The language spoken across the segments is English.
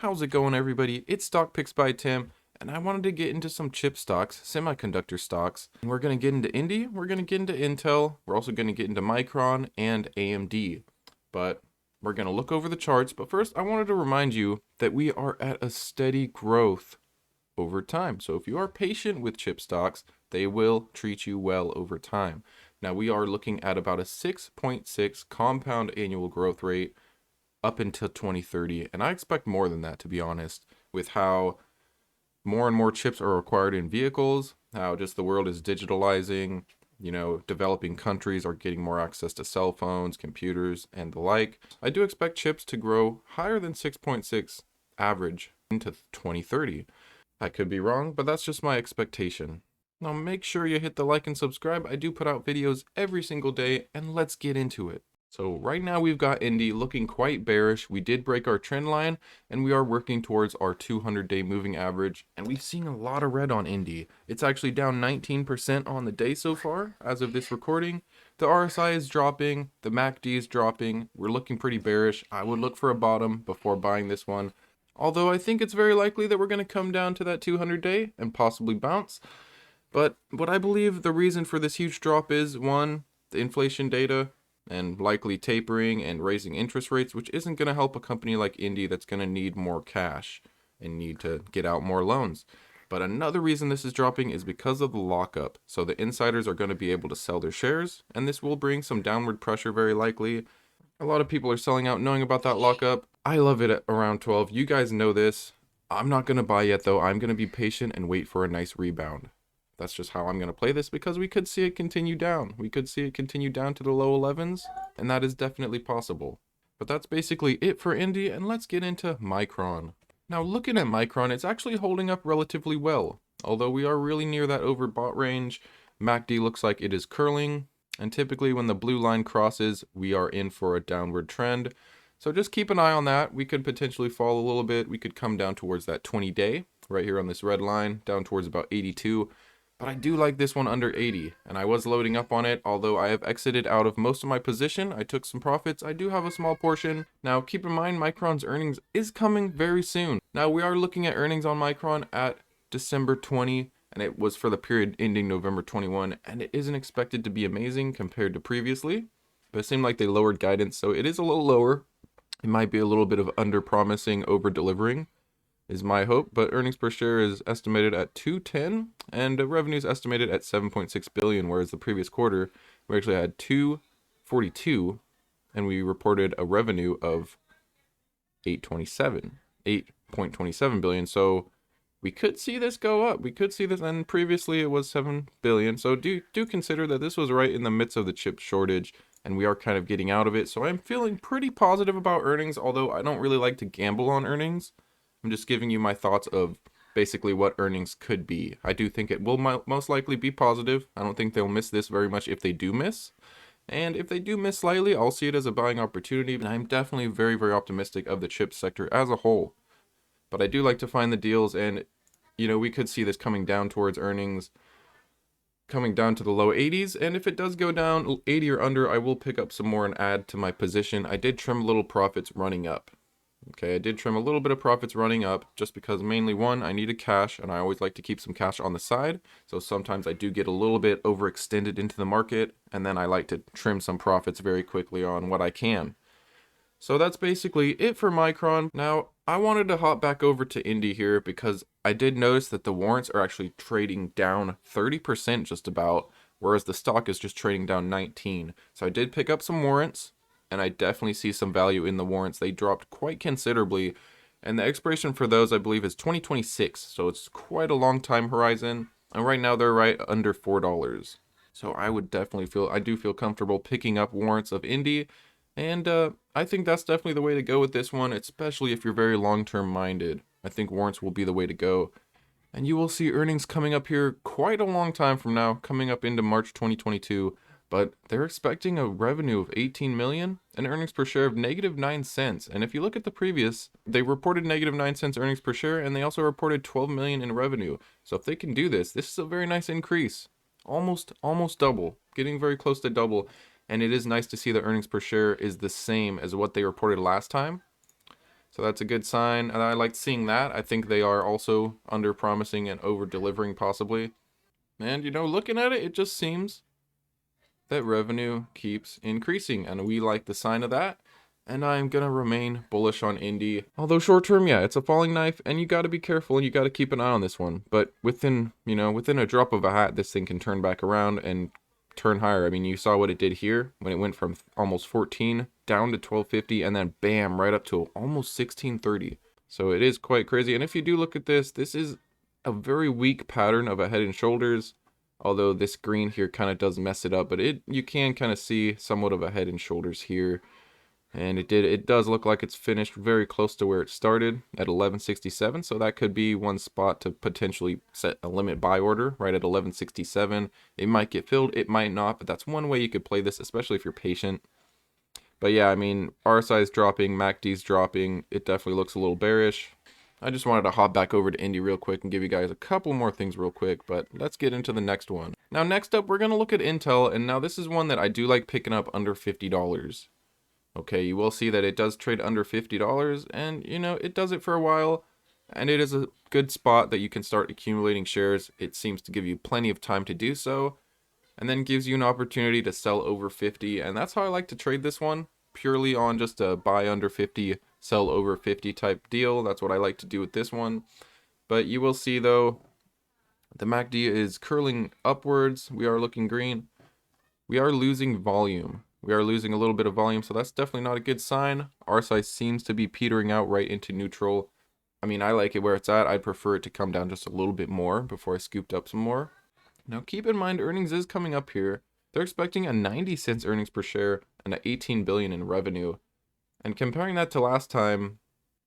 How's it going, everybody? It's Stock Picks by Tim, and I wanted to get into some chip stocks, semiconductor stocks. And we're going to get into INDI, we're going to get into Intel, we're also going to get into Micron and AMD. But we're going to look over the charts. But first, I wanted to remind you that we are at a steady growth over time. So if you are patient with chip stocks, they will treat you well over time. Now, we are looking at about a 6.6 compound annual growth rate up until 2030, and I expect more than that, to be honest, with how more and more chips are required in vehicles, how just the world is digitalizing, developing countries are getting more access to cell phones, computers, and the like. I do expect chips to grow higher than 6.6 average into 2030. I could be wrong, but that's just my expectation. Now make sure you hit the like and subscribe. I do put out videos every single day, and let's get into it. So right now we've got INDI looking quite bearish. We did break our trend line, and we are working towards our 200-day moving average, and we've seen a lot of red on INDI. It's actually down 19% on the day so far as of this recording. The RSI is dropping, the MACD is dropping. We're looking pretty bearish. I would look for a bottom before buying this one, although I think it's very likely that we're going to come down to that 200-day and possibly bounce. But what I believe the reason for this huge drop is, one, the inflation data and likely tapering and raising interest rates, which isn't going to help a company like INDI that's going to need more cash and need to get out more loans. But another reason this is dropping is because of the lockup. So the insiders are going to be able to sell their shares, and this will bring some downward pressure very likely. A lot of people are selling out knowing about that lockup. I love it at around 12. You guys know this. I'm not going to buy yet, though. I'm going to be patient and wait for a nice rebound. That's just how I'm going to play this, because we could see it continue down. We could see it continue down to the low 11s, and that is definitely possible. But that's basically it for INDI, and let's get into Micron. Now, looking at Micron, it's actually holding up relatively well. Although we are really near that overbought range, MACD looks like it is curling, and typically when the blue line crosses, we are in for a downward trend. So just keep an eye on that. We could potentially fall a little bit. We could come down towards that 20-day, right here on this red line, down towards about 82. But I do like this one under 80, and I was loading up on it. Although I have exited out of most of my position, I took some profits. I do have a small portion. Now keep in mind, Micron's earnings is coming very soon. Now we are looking at earnings on Micron at December 20, and it was for the period ending November 21, and it isn't expected to be amazing compared to previously, but it seemed like they lowered guidance, so it is a little lower. It might be a little bit of under promising, over delivering is my hope, but earnings per share is estimated at 210, and revenue is estimated at 7.6 billion, whereas the previous quarter we actually had 242, and we reported a revenue of 8.27 billion. So we could see this go up. We could see this, and previously it was 7 billion. So do consider that this was right in the midst of the chip shortage, and we are kind of getting out of it. So I'm feeling pretty positive about earnings, although I don't really like to gamble on earnings. I'm just giving you my thoughts of basically what earnings could be. I do think it will most likely be positive. I don't think they'll miss this very much if they do miss. And if they do miss slightly, I'll see it as a buying opportunity. And I'm definitely very, very optimistic of the chip sector as a whole. But I do like to find the deals, and we could see this coming down towards earnings, coming down to the low 80s. And if it does go down 80 or under, I will pick up some more and add to my position. I did trim little profits running up. Okay, I did trim a little bit of profits running up, just because mainly, one, I needed cash, and I always like to keep some cash on the side. So sometimes I do get a little bit overextended into the market, and then I like to trim some profits very quickly on what I can. So that's basically it for Micron. Now, I wanted to hop back over to INDI here, because I did notice that the warrants are actually trading down 30% just about, whereas the stock is just trading down 19%. So I did pick up some warrants, and I definitely see some value in the warrants. They dropped quite considerably, and the expiration for those, I believe, is 2026. So it's quite a long time horizon, and right now they're right under $4. So I do feel comfortable picking up warrants of INDI, and I think that's definitely the way to go with this one, especially if you're very long-term minded. I think warrants will be the way to go. And you will see earnings coming up here quite a long time from now, coming up into March 2022. But they're expecting a revenue of 18 million and earnings per share of -9 cents. And if you look at the previous, they reported -9 cents earnings per share, and they also reported 12 million in revenue. So if they can do this, this is a very nice increase. Almost double, getting very close to double. And it is nice to see the earnings per share is the same as what they reported last time. So that's a good sign, and I like seeing that. I think they are also under promising and over delivering possibly. And you know, looking at it, it just seems that revenue keeps increasing, and we like the sign of that. And I'm gonna remain bullish on INDI. Although short term, yeah, it's a falling knife, and you gotta be careful and you gotta keep an eye on this one. But within, you know, within a drop of a hat, this thing can turn back around and turn higher. I mean, you saw what it did here when it went from almost 14 down to 1250, and then bam, right up to almost 1630. So it is quite crazy. And if you do look at this, this is a very weak pattern of a head and shoulders. Although this green here kind of does mess it up, but you can kind of see somewhat of a head and shoulders here. And it does look like it's finished very close to where it started at 1167, so that could be one spot to potentially set a limit buy order right at 1167. It might get filled, it might not, but that's one way you could play this, especially if you're patient. But yeah, I mean, RSI is dropping, MACD's dropping, it definitely looks a little bearish. I just wanted to hop back over to INDI real quick and give you guys a couple more things real quick, but let's get into the next one. Now next up, we're going to look at Intel, and now this is one that I do like picking up under $50. Okay, you will see that it does trade under $50, and you know, it does it for a while, and it is a good spot that you can start accumulating shares. It seems to give you plenty of time to do so, and then gives you an opportunity to sell over 50, and that's how I like to trade this one, purely on just a buy under 50, sell over 50 type deal. That's what I like to do with this one. But you will see though, the MACD is curling upwards. We are looking green. We are losing volume. We are losing a little bit of volume, so that's definitely not a good sign. RSI seems to be petering out right into neutral. I mean, I like it where it's at. I'd prefer it to come down just a little bit more before I scooped up some more. Now keep in mind, earnings is coming up here. They're expecting a 90 cents earnings per share and a 18 billion in revenue. And comparing that to last time,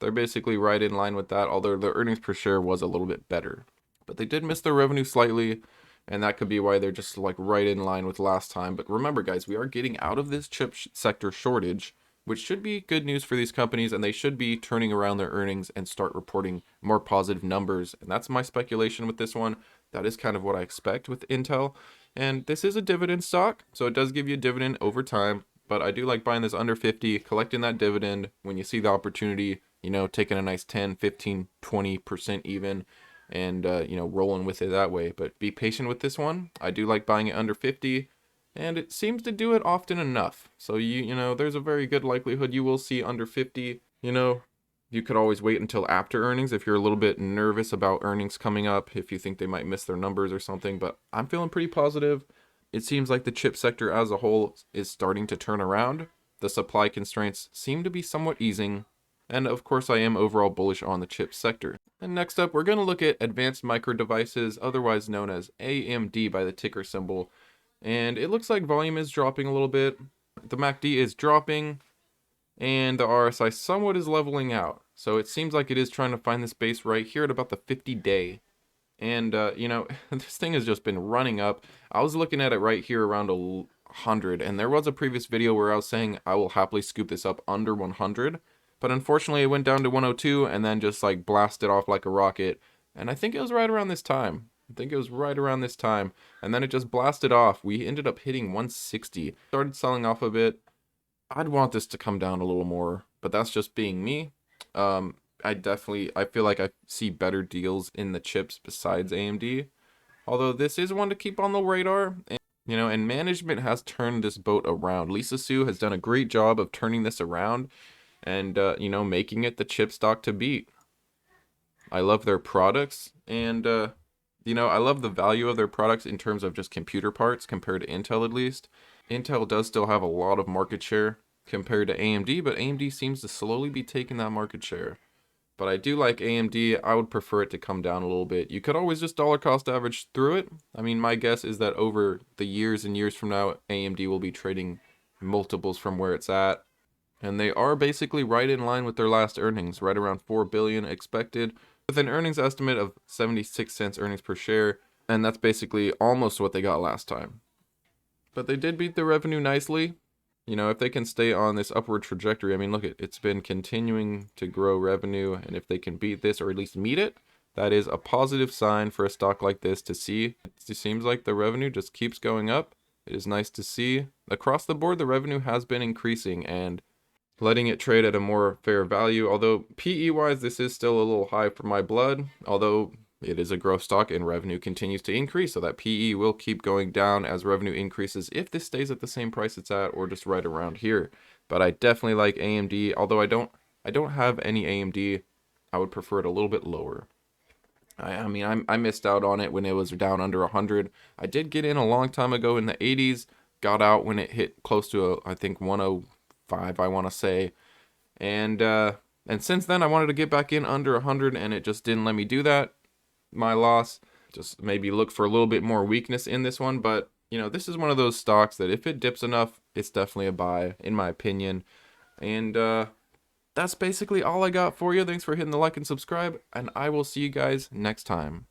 they're basically right in line with that, although the earnings per share was a little bit better. But they did miss their revenue slightly, and that could be why they're just like right in line with last time. But remember guys, we are getting out of this chip sector shortage, which should be good news for these companies, and they should be turning around their earnings and start reporting more positive numbers. And that's my speculation with this one. That is kind of what I expect with Intel. And this is a dividend stock, so it does give you a dividend over time. But I do like buying this under 50, collecting that dividend when you see the opportunity, you know, taking a nice 10, 15, 20% even, and you know, rolling with it that way. But be patient with this one. I do like buying it under 50, and it seems to do it often enough. So you know, there's a very good likelihood you will see under 50. You know, you could always wait until after earnings if you're a little bit nervous about earnings coming up, if you think they might miss their numbers or something. But I'm feeling pretty positive. It seems like the chip sector as a whole is starting to turn around. The supply constraints seem to be somewhat easing. And of course, I am overall bullish on the chip sector. And next up, we're going to look at Advanced Micro Devices, otherwise known as AMD by the ticker symbol. And it looks like volume is dropping a little bit. The MACD is dropping, and the RSI somewhat is leveling out. So it seems like it is trying to find this base right here at about the 50-day. And you know, this thing has just been running up. I was looking at it right here around 100, and there was a previous video where I was saying I will happily scoop this up under 100, but unfortunately it went down to 102 and then just like blasted off like a rocket. And I think it was right around this time. And then it just blasted off. We ended up hitting 160. Started selling off a bit. I'd want this to come down a little more, but that's just being me. I feel like I see better deals in the chips besides AMD. Although this is one to keep on the radar. And, you know, and management has turned this boat around. Lisa Su has done a great job of turning this around and, you know, making it the chip stock to beat. I love their products, and, you know, I love the value of their products in terms of just computer parts compared to Intel at least. Intel does still have a lot of market share compared to AMD, but AMD seems to slowly be taking that market share. But I do like AMD. I would prefer it to come down a little bit. You could always just dollar cost average through it. I mean, my guess is that over the years and years from now, AMD will be trading multiples from where it's at. And they are basically right in line with their last earnings, right around 4 billion expected, with an earnings estimate of 76 cents earnings per share. And that's basically almost what they got last time. But they did beat the revenue nicely. You know, if they can stay on this upward trajectory, I mean, look, it's been continuing to grow revenue, and if they can beat this or at least meet it, that is a positive sign for a stock like this to see. It seems like the revenue just keeps going up. It is nice to see. Across the board, the revenue has been increasing, and letting it trade at a more fair value. Although PE wise, this is still a little high for my blood, although it is a growth stock and revenue continues to increase, so that PE will keep going down as revenue increases if this stays at the same price it's at or just right around here. But I definitely like AMD, although I don't have any AMD. I would prefer it a little bit lower. I mean, I missed out on it when it was down under 100. I did get in a long time ago in the 80s, got out when it hit close to, I think, 105, I want to say. And since then, I wanted to get back in under 100, and it just didn't let me do that. My loss. Just maybe look for a little bit more weakness in this one, but, you know, this is one of those stocks that if it dips enough, it's definitely a buy, in my opinion. And, that's basically all I got for you. Thanks for hitting the like and subscribe, and I will see you guys next time.